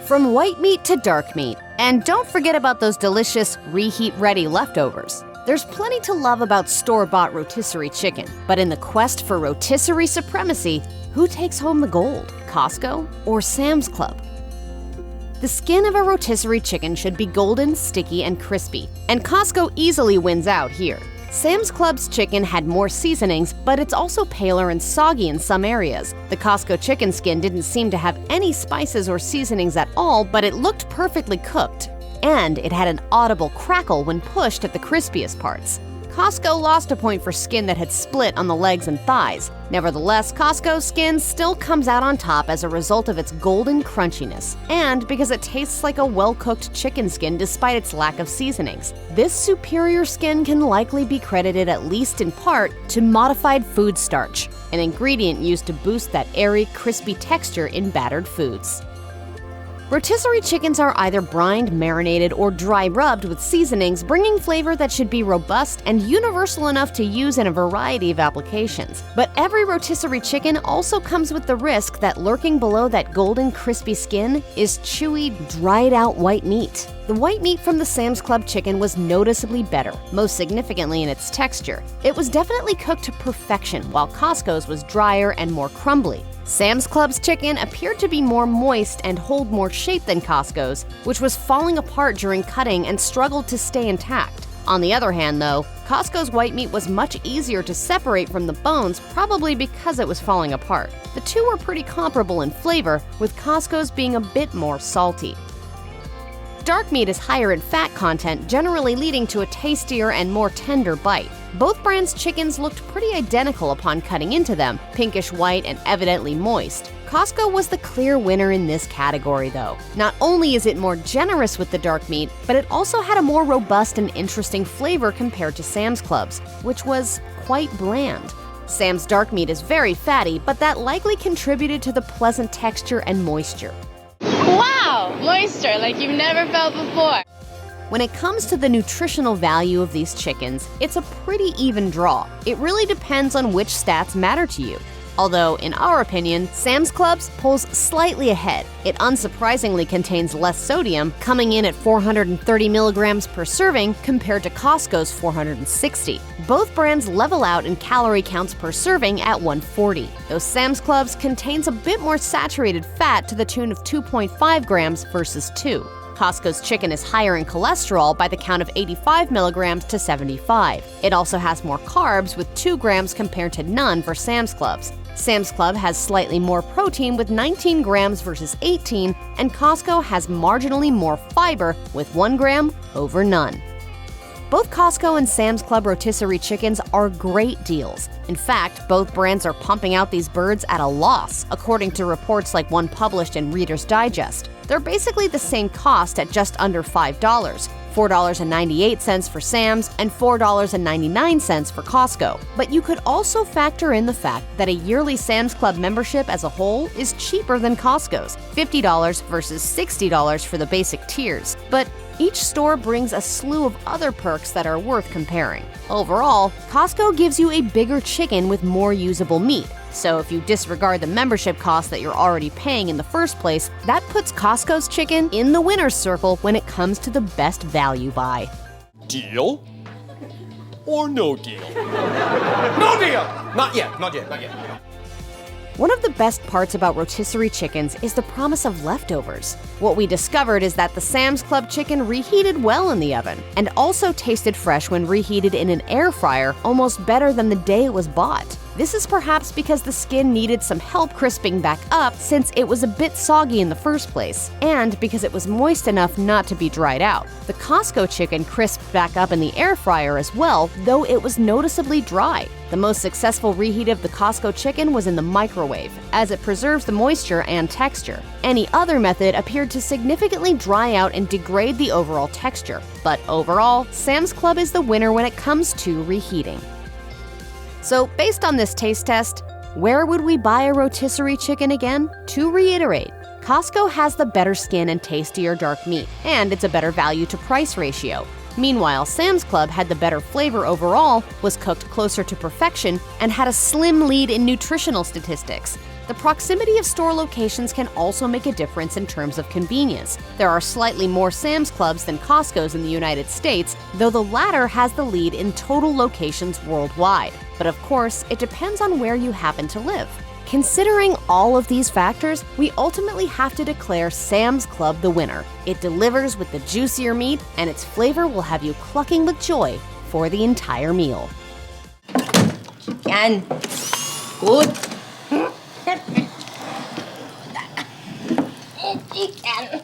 From white meat to dark meat. And don't forget about those delicious reheat-ready leftovers. There's plenty to love about store-bought rotisserie chicken, but in the quest for rotisserie supremacy, who takes home the gold, Costco or Sam's Club? The skin of a rotisserie chicken should be golden, sticky, and crispy, and Costco easily wins out here. Sam's Club's chicken had more seasonings, but it's also paler and soggy in some areas. The Costco chicken skin didn't seem to have any spices or seasonings at all, but it looked perfectly cooked. And it had an audible crackle when pushed at the crispiest parts. Costco lost a point for skin that had split on the legs and thighs. Nevertheless, Costco's skin still comes out on top as a result of its golden crunchiness, and because it tastes like a well-cooked chicken skin despite its lack of seasonings. This superior skin can likely be credited, at least in part, to modified food starch, an ingredient used to boost that airy, crispy texture in battered foods. Rotisserie chickens are either brined, marinated, or dry rubbed with seasonings, bringing flavor that should be robust and universal enough to use in a variety of applications. But every rotisserie chicken also comes with the risk that lurking below that golden, crispy skin is chewy, dried-out white meat. The white meat from the Sam's Club chicken was noticeably better, most significantly in its texture. It was definitely cooked to perfection, while Costco's was drier and more crumbly. Sam's Club's chicken appeared to be more moist and hold more shape than Costco's, which was falling apart during cutting and struggled to stay intact. On the other hand, though, Costco's white meat was much easier to separate from the bones, probably because it was falling apart. The two were pretty comparable in flavor, with Costco's being a bit more salty. Dark meat is higher in fat content, generally leading to a tastier and more tender bite. Both brands' chickens looked pretty identical upon cutting into them, pinkish white and evidently moist. Costco was the clear winner in this category, though. Not only is it more generous with the dark meat, but it also had a more robust and interesting flavor compared to Sam's Club's, which was quite bland. Sam's dark meat is very fatty, but that likely contributed to the pleasant texture and moisture. Wow! Moisture like you've never felt before. When it comes to the nutritional value of these chickens, it's a pretty even draw. It really depends on which stats matter to you. Although, in our opinion, Sam's Club's pulls slightly ahead. It unsurprisingly contains less sodium, coming in at 430 milligrams per serving compared to Costco's 460. Both brands level out in calorie counts per serving at 140, though Sam's Club's contains a bit more saturated fat to the tune of 2.5 grams versus 2. Costco's chicken is higher in cholesterol by the count of 85 milligrams to 75. It also has more carbs with 2 grams compared to none for Sam's Club's. Sam's Club has slightly more protein with 19 grams versus 18, and Costco has marginally more fiber with 1 gram over none. Both Costco and Sam's Club rotisserie chickens are great deals. In fact, both brands are pumping out these birds at a loss, according to reports like one published in Reader's Digest. They're basically the same cost at just under $5, $4.98 for Sam's and $4.99 for Costco. But you could also factor in the fact that a yearly Sam's Club membership as a whole is cheaper than Costco's, $50 versus $60 for the basic tiers. But each store brings a slew of other perks that are worth comparing. Overall, Costco gives you a bigger chicken with more usable meat. So if you disregard the membership cost that you're already paying in the first place, that puts Costco's chicken in the winner's circle when it comes to the best value buy. Deal or no deal? No deal! Not yet. One of the best parts about rotisserie chickens is the promise of leftovers. What we discovered is that the Sam's Club chicken reheated well in the oven, and also tasted fresh when reheated in an air fryer, almost better than the day it was bought. This is perhaps because the skin needed some help crisping back up since it was a bit soggy in the first place, and because it was moist enough not to be dried out. The Costco chicken crisped back up in the air fryer as well, though it was noticeably dry. The most successful reheat of the Costco chicken was in the microwave, as it preserves the moisture and texture. Any other method appeared to significantly dry out and degrade the overall texture. But overall, Sam's Club is the winner when it comes to reheating. So, based on this taste test, where would we buy a rotisserie chicken again? To reiterate, Costco has the better skin and tastier dark meat, and it's a better value to price ratio. Meanwhile, Sam's Club had the better flavor overall, was cooked closer to perfection, and had a slim lead in nutritional statistics. The proximity of store locations can also make a difference in terms of convenience. There are slightly more Sam's Clubs than Costco's in the United States, though the latter has the lead in total locations worldwide. But of course, it depends on where you happen to live. Considering all of these factors, we ultimately have to declare Sam's Club the winner. It delivers with the juicier meat, and its flavor will have you clucking with joy for the entire meal. Chicken. Good. Chicken.